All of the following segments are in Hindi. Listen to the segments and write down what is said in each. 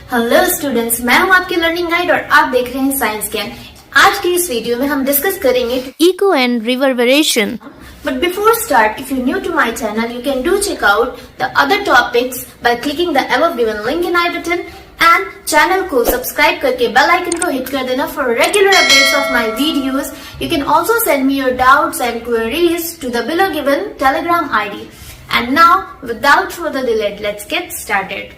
हेलो स्टूडेंट्स, मैं हूं आपकी लर्निंग गाइड और आप देख रहे हैं साइंस ज्ञान। आज की इस वीडियो में हम डिस्कस करेंगे echo and reverberation. But before start, if you're new to my channel, you can do check out the other topics by clicking the above given link in I button and channel को सब्सक्राइब करके बेल आइकन को हिट कर देना for regular updates of my videos. You can also send me your doubts and queries to the below given Telegram ID. And now, without further delay, let's get started.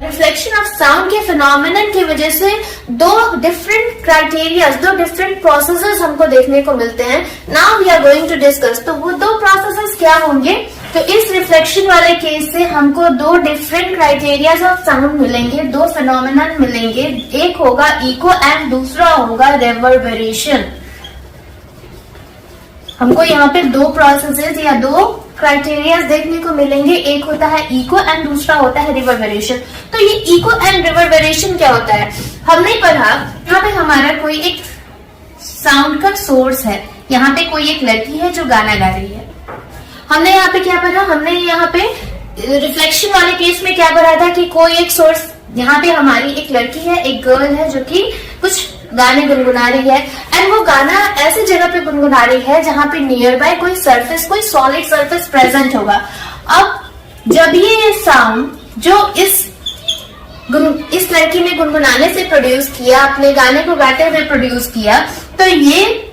Reflection of sound के फिनोमिनन की वजह से दो डिफरेंट क्राइटेरिया, दो डिफरेंट प्रोसेसेस हमको देखने को मिलते हैं। Now we are going to discuss. तो वो दो प्रोसेसेस क्या होंगे? तो इस रिफ्लेक्शन वाले केस से हमको दो डिफरेंट क्राइटेरियाज ऑफ साउंड मिलेंगे, दो फिनोमिनन मिलेंगे। एक होगा इको एंड दूसरा होगा रिवर्बरेशन। हमको यहाँ पे दो प्रोसेसेस या दो क्राइटेरिया देखने को मिलेंगे। एक होता है इको एंड दूसरा होता है रिवर्बरेशन। तो ये इको एंड रिवर्बरेशन क्या होता है हमने पढ़ा। यहाँ पे हमारा कोई एक साउंड का सोर्स है, यहाँ पे कोई एक लड़की है जो गाना गा रही है। हमने यहाँ पे क्या पढ़ा? हमने यहाँ पे रिफ्लेक्शन वाले केस में क्या पढ़ा था कि कोई एक सोर्स, यहाँ पे हमारी एक लड़की है, एक गर्ल है जो कि कुछ गाने गुनगुना रही है एंड वो गाना ऐसी जगह पे गुनगुना रही है जहाँ पे नियर बाय कोई सरफेस, कोई सॉलिड सरफेस प्रेजेंट होगा। अब जब ये साउंड जो इस लड़की ने गुनगुनाने से प्रोड्यूस किया, अपने गाने को गाते हुए प्रोड्यूस किया, तो ये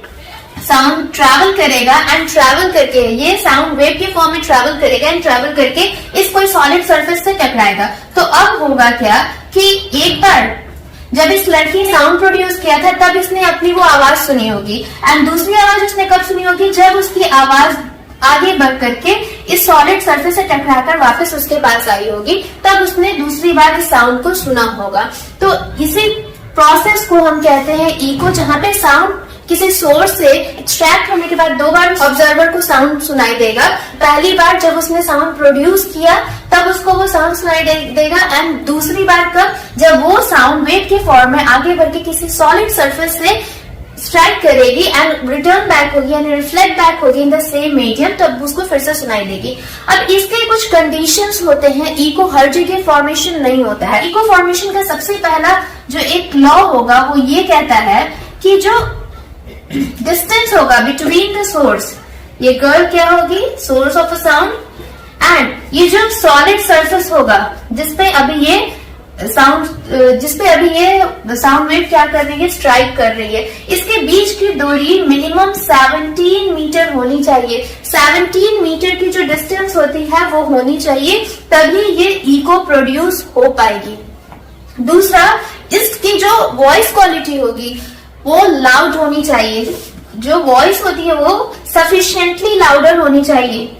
साउंड ट्रैवल करेगा एंड ट्रैवल करके ये साउंड वेव के फॉर्म में ट्रैवल करेगा एंड ट्रैवल करके इस कोई सॉलिड सरफेस से टकराएगा। तो अब होगा क्या कि एक बार जब इस लड़की ने साउंड प्रोड्यूस किया था तब इसने अपनी वो आवाज सुनी होगी एंड दूसरी आवाज उसने कब सुनी होगी? जब उसकी आवाज आगे बढ़ करके इस सॉलिड सरफेस से टकराकर वापस उसके पास आई होगी, तब उसने दूसरी बार इस साउंड को सुना होगा। तो इसी प्रोसेस को हम कहते हैं इको, जहाँ पे साउंड किसी सोर्स से एक्सट्रैक्ट होने के बाद दो बार ऑब्जर्वर को साउंड सुनाई देगा। पहली बार जब उसने साउंड प्रोड्यूस किया तब उसको वो साउंड सुनाई देगा एंड दूसरी बार कब? जब वो साउंड वेव के फॉर्म में आगे बढ़ के किसी सॉलिड सरफेस से स्ट्राइक करेगी एंड रिटर्न बैक होगी यानी रिफ्लेक्ट बैक होगी इन द सेम मीडियम, तब उसको फिर से सुनाई देगी। अब इसके कुछ कंडीशंस होते हैं। इको हर जगह फॉर्मेशन नहीं होता है। इको फॉर्मेशन का सबसे पहला जो एक लॉ होगा वो ये कहता है कि जो डिस्टेंस होगा बिटवीन द सोर्स, ये गर्ल क्या होगी? Source of a sound, and ये जो सॉलिड सरफेस होगा जिसपे अभी ये साउंड वेव क्या कर रही है? स्ट्राइक कर रही है। इसके बीच की दूरी मिनिमम 17 मीटर होनी चाहिए। 17 मीटर की जो डिस्टेंस होती है वो होनी चाहिए, तभी ये इको प्रोड्यूस हो पाएगी। दूसरा, इसकी जो वॉइस क्वालिटी होगी वो लाउड होनी चाहिए। जो वॉइस होती है वो सफिशिएंटली लाउडर होनी चाहिए,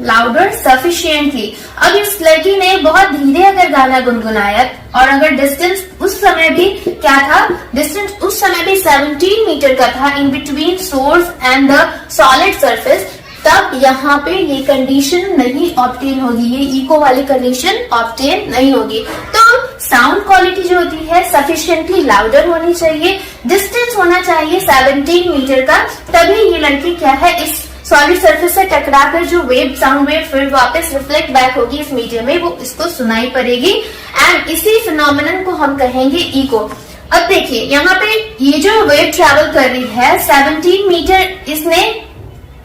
लाउडर सफिशिएंटली। अब इस लड़की ने बहुत धीरे अगर गाना गुनगुनाया और अगर डिस्टेंस उस समय भी क्या था? डिस्टेंस उस समय भी 17 मीटर का था in between source and the solid surface, तब यहाँ पे ये कंडीशन नहीं ऑब्टेन होगी, ये इको वाली कंडीशन ऑब्टेन नहीं होगी। तो साउंड क्वालिटी जो होती है सफिशिएंटली लाउडर होनी चाहिए, डिस्टेंस होना चाहिए 17 मीटर का, तभी ये लड़की क्या है इस सॉलिड सरफेस से टकराकर जो वेव, साउंड वेव फिर वापस रिफ्लेक्ट बैक होगी इस मीडियम में, वो इसको सुनाई पड़ेगी एंड इसी फिनोमिनन को हम कहेंगे इको। अब देखिए यहाँ पे ये जो वेव ट्रेवल कर रही है 17 मीटर, इसने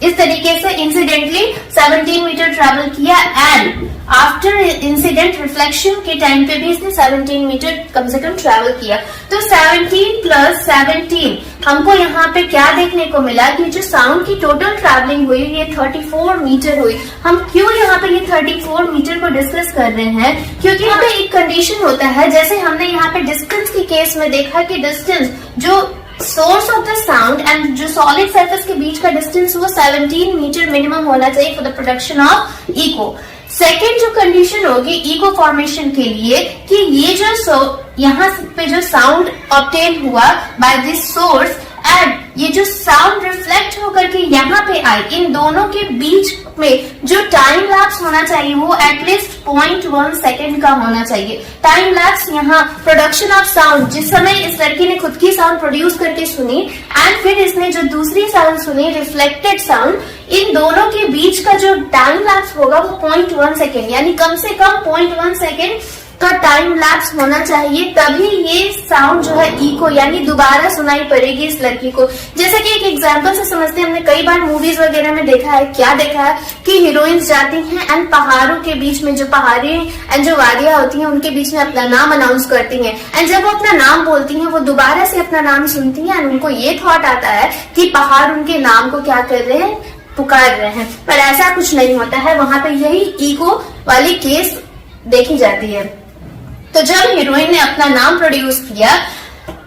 इस तरीके से इंसिडेंटली 17 मीटर ट्रैवल किया एंड आफ्टर इंसिडेंट रिफ्लेक्शन के टाइम पे भी इसने 17 मीटर कम से कम ट्रैवल किया। तो 17 प्लस 17 हमको यहाँ पे क्या देखने को मिला कि जो साउंड की टोटल ट्रैवलिंग हुई ये 34 मीटर हुई। हम क्यों यहाँ पे ये 34 मीटर को डिस्कस कर रहे हैं? क्योंकि यहाँ पे एक कंडीशन होता है, जैसे हमने यहाँ पे डिस्टेंस के केस में देखा कि डिस्टेंस जो source of the sound and जो सॉलिड सरफेस के बीच का डिस्टेंस वो 17 मीटर मिनिमम होना चाहिए for the production of echo. Second जो कंडीशन होगी इको फॉर्मेशन के लिए कि ये जो यहाँ पे जो साउंड ऑब्टेन हुआ बाय दिस सोर्स एंड ये जो साउंड रिफ्लेक्ट होकर के यहाँ पे आए, इन दोनों के बीच में जो टाइम लैप्स होना चाहिए वो एटलीस्ट 0.1 सेकेंड का होना चाहिए। टाइम लैप्स यहाँ प्रोडक्शन ऑफ साउंड, जिस समय इस लड़की ने खुद की साउंड प्रोड्यूस करके सुनी एंड फिर इसने जो दूसरी साउंड सुनी रिफ्लेक्टेड साउंड, इन दोनों के बीच का जो टाइम लैप्स होगा वो 0.1 सेकेंड, यानी कम से कम 0.1 सेकेंड का टाइम लैप्स होना चाहिए, तभी ये साउंड जो है इको यानी दोबारा सुनाई पड़ेगी इस लड़की को। जैसे कि एक एग्जांपल से समझते हैं, हमने कई बार मूवीज वगैरह में देखा है, क्या देखा है कि हीरोइंस जाती हैं एंड पहाड़ों के बीच में, जो पहाड़ी एंड जो वादियां होती हैं उनके बीच में अपना नाम अनाउंस करती हैं एंड जब वो अपना नाम बोलती हैं वो दोबारा से अपना नाम सुनती हैं एंड उनको ये थॉट आता है कि पहाड़ उनके नाम को क्या कर रहे हैं, पुकार रहे हैं, पर ऐसा कुछ नहीं होता है। वहां पे यही ईगो वाली केस देखी जाती है। तो जब हीरोइन ने अपना नाम प्रोड्यूस किया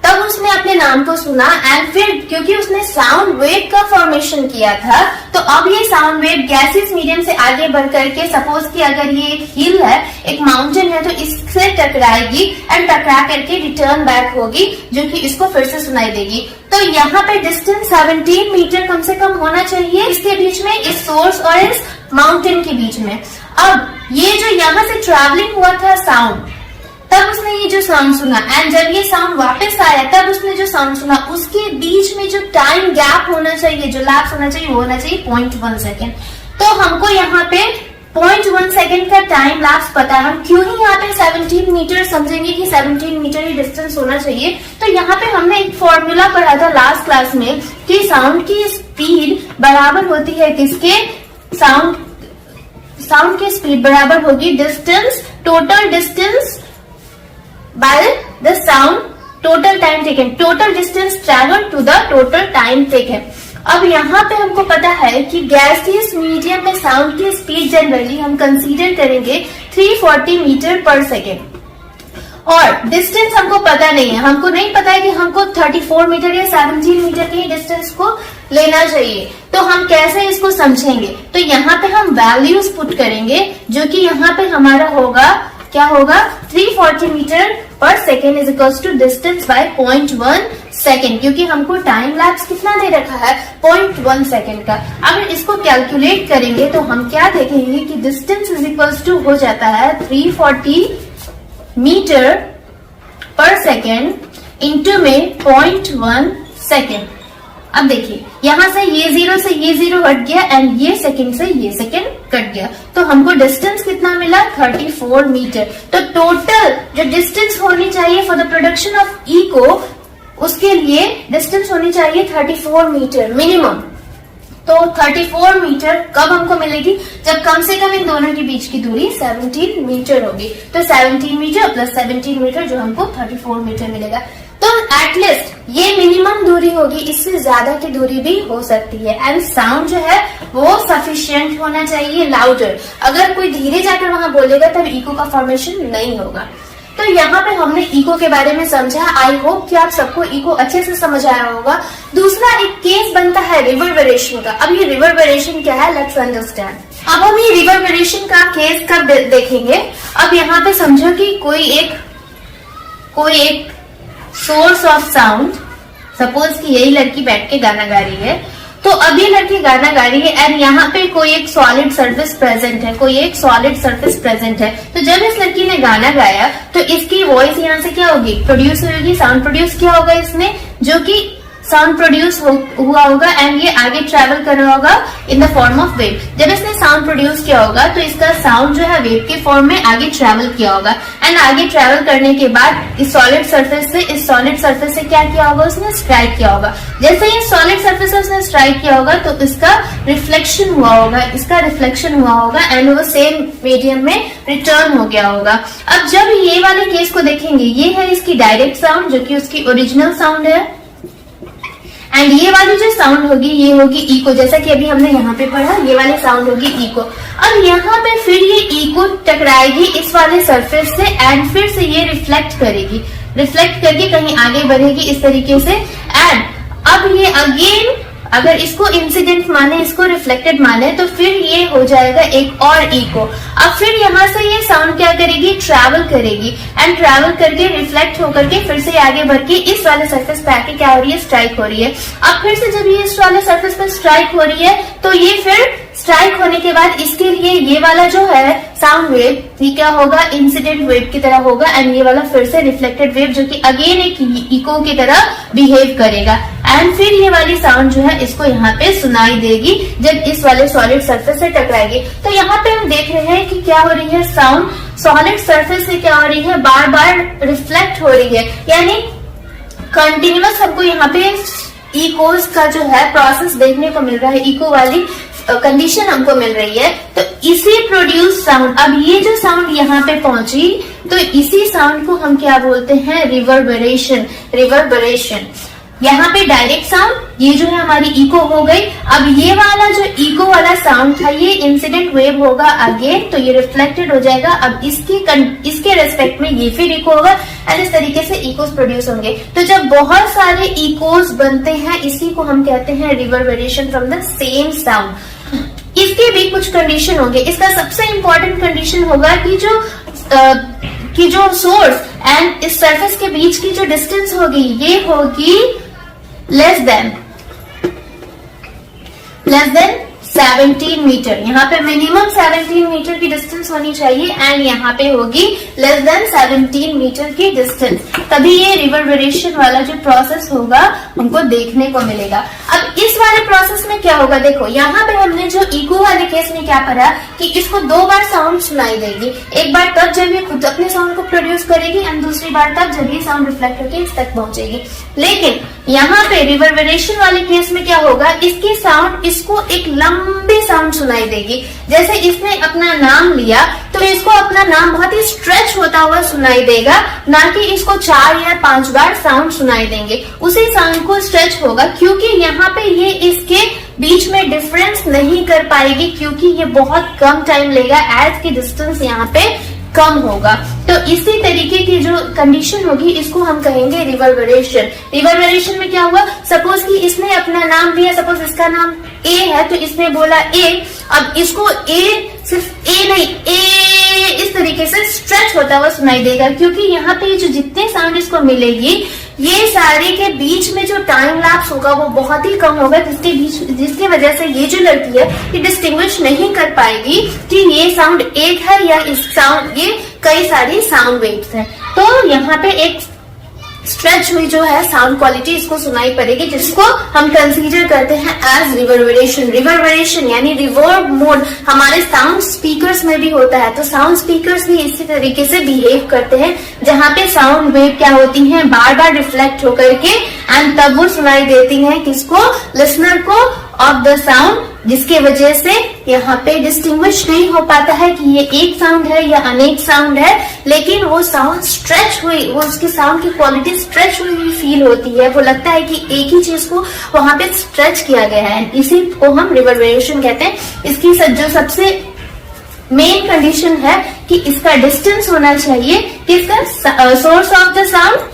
तब उसने अपने नाम को सुना एंड फिर क्योंकि उसने साउंड वेव का फॉर्मेशन किया था, तो अब ये साउंड वेव गैसेस मीडियम से आगे बढ़ करके, सपोज कि अगर ये एक हिल है, एक माउंटेन है, तो इससे टकराएगी एंड टकरा करके रिटर्न बैक होगी, जो कि इसको फिर से सुनाई देगी। तो यहाँ पे डिस्टेंस 17 मीटर कम से कम होना चाहिए इसके बीच में, इस सोर्स और इस माउंटेन के बीच में। अब ये जो यहाँ से ट्रैवलिंग हुआ था साउंड, तब उसने ये जो साउंड सुना एंड जब ये साउंड वापस आया तब उसने जो साउंड सुना, उसके बीच में जो टाइम गैप होना चाहिए, जो लैप्स होना चाहिए, वो होना चाहिए 0.1 सेकेंड। तो हमको यहाँ पे 0.1 सेकेंड का टाइम लैप्स पता है, हम क्यों ही यहाँ पे 17 मीटर समझेंगे कि 17 मीटर ही डिस्टेंस होना चाहिए। तो यहाँ पे हमने एक फॉर्मूला पढ़ा था लास्ट क्लास में कि साउंड की स्पीड बराबर होती है किसके, साउंड की स्पीड बराबर होगी distance, total distance by the sound total time taken, total distance traveled to the total time taken। अब यहाँ पे हमको पता है कि गैसियस मीडियम में साउंड की स्पीड जनरली हम कंसीडर करेंगे 340 मीटर पर सेकेंड और डिस्टेंस हमको पता नहीं है, हमको नहीं पता है कि हमको 34 मीटर या 17 मीटर के डिस्टेंस को लेना चाहिए। तो हम कैसे इसको समझेंगे, तो यहाँ पे हम वैल्यूज पुट करेंगे, जो कि यहाँ पे हमारा होगा, क्या होगा, 340 metre per second is equals to distance by 0.1 second, क्योंकि हमको टाइम लैप्स कितना दे रखा है, 0.1 सेकेंड का। अगर इसको कैलकुलेट करेंगे तो हम क्या देखेंगे कि डिस्टेंस इज इक्वल्स टू हो जाता है 340 मीटर पर सेकेंड इंटू में 0.1 सेकेंड। अब देखिए यहाँ से ये जीरो हट गया एंड ये सेकंड से ये सेकंड कट गया, तो हमको डिस्टेंस कितना मिला, 34 मीटर। तो टोटल जो डिस्टेंस होनी चाहिए for the production of echo, उसके लिए डिस्टेंस होनी चाहिए 34 मीटर मिनिमम। तो 34 मीटर कब हमको मिलेगी, जब कम से कम इन दोनों के बीच की दूरी 17 मीटर होगी। तो 17 मीटर प्लस 17 मीटर जो हमको 34 मीटर मिलेगा। तो एटलीस्ट ये मिनिमम दूरी होगी, इससे ज्यादा की दूरी भी हो सकती है एंड साउंड जो है वो सफिशिएंट होना चाहिए, लाउडर। अगर कोई धीरे जाकर वहां बोलेगा तब इको का फॉर्मेशन नहीं होगा। तो यहाँ पे हमने इको के बारे में समझा। आई होप कि आप सबको इको अच्छे से समझ आया होगा। दूसरा एक केस बनता है रिवर्बरेशन का। अब ये रिवर्बरेशन क्या है, लेट्स अंडरस्टैंड। अब हम ये रिवर्बरेशन का केस कब देखेंगे, अब यहाँ पे समझो कि कोई एक सोर्स ऑफ साउंड, सपोज कि यही लड़की बैठ के गाना गा रही है, तो अब ये लड़की गाना गा रही है एंड यहाँ पे कोई एक सॉलिड सरफेस प्रेजेंट है, तो जब इस लड़की ने गाना गाया तो इसकी वॉइस यहाँ से क्या होगी, प्रोड्यूस होगी, साउंड प्रोड्यूस किया होगा इसने, जो कि साउंड प्रोड्यूस हुआ होगा एंड ये आगे ट्रेवल कर रहा होगा in the form of wave. जब इसने साउंड प्रोड्यूस किया होगा तो इसका साउंड जो है वेव के फॉर्म में आगे ट्रेवल किया होगा एंड आगे ट्रेवल करने के बाद इस सॉलिड सरफेस से क्या किया होगा, उसने स्ट्राइक किया होगा। जैसे ही सॉलिड सरफेस से उसने स्ट्राइक किया होगा तो इसका रिफ्लेक्शन हुआ होगा एंड वो सेम मीडियम में रिटर्न हो गया होगा। अब जब ये वाले केस को देखेंगे, ये है इसकी डायरेक्ट साउंड जो कि उसकी ओरिजिनल साउंड है एंड ये वाली जो साउंड होगी ये होगी इको, जैसा कि अभी हमने यहाँ पे पढ़ा, ये वाली साउंड होगी इको। अब यहाँ पे फिर ये इको टकराएगी इस वाले सरफेस से एंड फिर से ये रिफ्लेक्ट करके कहीं आगे बढ़ेगी इस तरीके से एंड अब ये अगेन अगर इसको इंसिडेंट माने, इसको रिफ्लेक्टेड माने, तो फिर ये हो जाएगा एक और इको। अब फिर यहाँ से ये साउंड क्या करेगी, ट्रैवल करेगी एंड ट्रैवल करके रिफ्लेक्ट होकर के फिर से आगे बढ़ के इस वाले सरफेस पे आके क्या हो रही है, स्ट्राइक हो रही है। अब फिर से जब ये इस वाले सरफेस पे स्ट्राइक हो रही है तो ये फिर स्ट्राइक होने के बाद इसके लिए ये वाला जो है साउंड वेव, ये क्या होगा, इंसिडेंट वेव की तरह होगा एंड ये वाला फिर से रिफ्लेक्टेड वेव जो कि अगेन एक इको की तरह बिहेव करेगा एंड फिर ये वाली साउंड जो है इसको यहाँ पे सुनाई देगी जब इस वाले सॉलिड सरफेस से टकराएगी। तो यहाँ पे हम देख रहे हैं कि क्या हो रही है, साउंड सॉलिड सरफेस से क्या हो रही है, बार बार रिफ्लेक्ट हो रही है, यानी कंटिन्यूअस हमको यहाँ पे इकोस का जो है प्रोसेस देखने को मिल रहा है, इको वाली कंडीशन हमको मिल रही है। तो इसी प्रोड्यूस साउंड, अब ये जो साउंड यहाँ पे पहुंची तो इसी साउंड को हम क्या बोलते हैं, रिवर्बरेशन। रिवर्बरेशन यहाँ पे डायरेक्ट साउंड, ये जो है हमारी इको हो गई। अब ये वाला जो इको वाला साउंड था ये इंसिडेंट वेव होगा अगेन, तो ये रिफ्लेक्टेड हो जाएगा। अब इसके रेस्पेक्ट में ये फिर इको होगा एंड इस तरीके से इकोस प्रोड्यूस होंगे। तो जब बहुत सारे इकोस बनते हैं इसी को हम कहते हैं reverberation from the same sound. इसके भी कुछ कंडीशन होंगे। इसका सबसे इंपॉर्टेंट कंडीशन होगा कि जो सोर्स एंड इस सरफेस के बीच की जो डिस्टेंस होगी ये होगी लेस देन 17 मीटर। यहाँ पे मिनिमम 17 मीटर की डिस्टेंस होनी चाहिए एंड यहाँ पे होगी लेस देन 17 मीटर की डिस्टेंस, तभी ये रिवर्बरेशन वाला जो प्रोसेस होगा हमको देखने को मिलेगा। अब इस वाले प्रोसेस में क्या होगा, देखो यहाँ पे हमने जो इको वाले केस में क्या पढ़ा कि इसको 2 बार साउंड सुनाई देगी, एक बार तब जब ये खुद अपने साउंड को प्रोड्यूस करेगी एंड दूसरी बार तब जब ये साउंड रिफ्लेक्ट होकर इस तक पहुंचेगी। लेकिन यहाँ पे रिवर्बरेशन वाले केस में क्या होगा, इसकी साउंड इसको एक लंबी साउंड सुनाई देगी। जैसे इसने अपना नाम लिया तो इसको अपना नाम बहुत ही स्ट्रेच होता हुआ सुनाई देगा, ना कि इसको 4 या 5 बार साउंड सुनाई देंगे। उसी साउंड को स्ट्रेच होगा क्योंकि यहाँ पे ये इसके बीच में डिफरेंस नहीं कर पाएगी, क्योंकि ये बहुत कम टाइम लेगा एज की डिस्टेंस यहाँ पे कम होगा। तो इसी तरीके की जो कंडीशन होगी इसको हम कहेंगे रिवर्बरेशन। रिवर्बरेशन में क्या हुआ, सपोज कि इसने अपना नाम लिया, सपोज इसका नाम ए है तो इसने बोला ए, अब इसको ए सिर्फ ए नहीं ए इस तरीके से स्ट्रेच होता हुआ सुनाई देगा, क्योंकि यहाँ पे जो जितने साउंड इसको मिलेगी ये सारे के बीच में जो टाइम लैप्स होगा वो बहुत ही कम होगा, जिसकी वजह से ये जो लड़की है ये डिस्टिंग्विश नहीं कर पाएगी कि ये साउंड एक है या इस साउंड ये कई सारी साउंड वेव्स हैं। तो यहाँ पे एक स्ट्रेच हुई जो है साउंड क्वालिटी इसको सुनाई पड़ेगी, जिसको हम कंसीडर करते हैं एज रिवर्बरेशन। रिवर्बरेशन यानी रिवर्ब मोड हमारे साउंड स्पीकर्स में भी होता है, तो साउंड स्पीकर्स भी इसी तरीके से बिहेव करते हैं, जहाँ पे साउंड वेव क्या होती हैं, बार बार रिफ्लेक्ट होकर के एंड तब वो सुनाई देती हैं किसको, लिसनर को ऑफ द साउंड, जिसके वजह से यहाँ पे डिस्टिंग्विश नहीं हो पाता है कि ये एक साउंड है या अनेक साउंड है, लेकिन वो साउंड स्ट्रेच हुई, वो उसकी साउंड की क्वालिटी स्ट्रेच हुई फील होती है, वो लगता है कि एक ही चीज को वहां पे स्ट्रेच किया गया है, इसी को हम रिवर्बरेशन कहते हैं। इसकी जो सबसे मेन कंडीशन है कि इसका डिस्टेंस होना चाहिए, किसका, source of the sound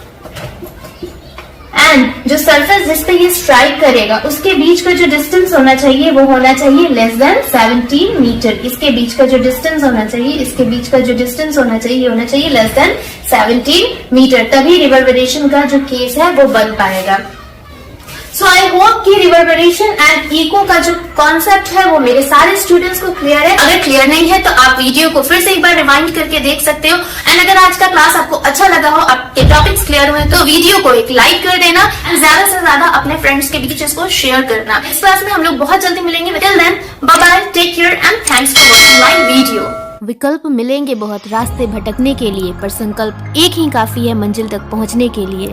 and जो सरफेस जिसपे ये स्ट्राइक करेगा उसके बीच का जो डिस्टेंस होना चाहिए वो होना चाहिए लेस देन 17 मीटर। इसके बीच का जो डिस्टेंस होना चाहिए, इसके बीच का जो डिस्टेंस होना चाहिए होना चाहिए लेस देन 17 मीटर, तभी रिवर्बरेशन का जो केस है वो बन पाएगा। सो आई होप कि रिवर्बरेशन एंड इको का जो कॉन्सेप्ट है वो मेरे सारे स्टूडेंट्स को क्लियर है। अगर क्लियर नहीं है तो आप वीडियो को फिर से एक बार रिवाइंड करके देख सकते हो एंड अगर आज का क्लास आपको अच्छा लगा हो, आपके टॉपिक्स क्लियर हुए तो वीडियो को एक लाइक कर देना एंड ज्यादा से ज्यादा अपने फ्रेंड्स के बीच इसको शेयर करना। इस क्लास में हम लोग बहुत जल्दी मिलेंगे। Till then bye bye, take care and thanks for watching my video. विकल्प मिलेंगे बहुत रास्ते भटकने के लिए, पर संकल्प एक ही काफी है मंजिल तक पहुंचने के लिए।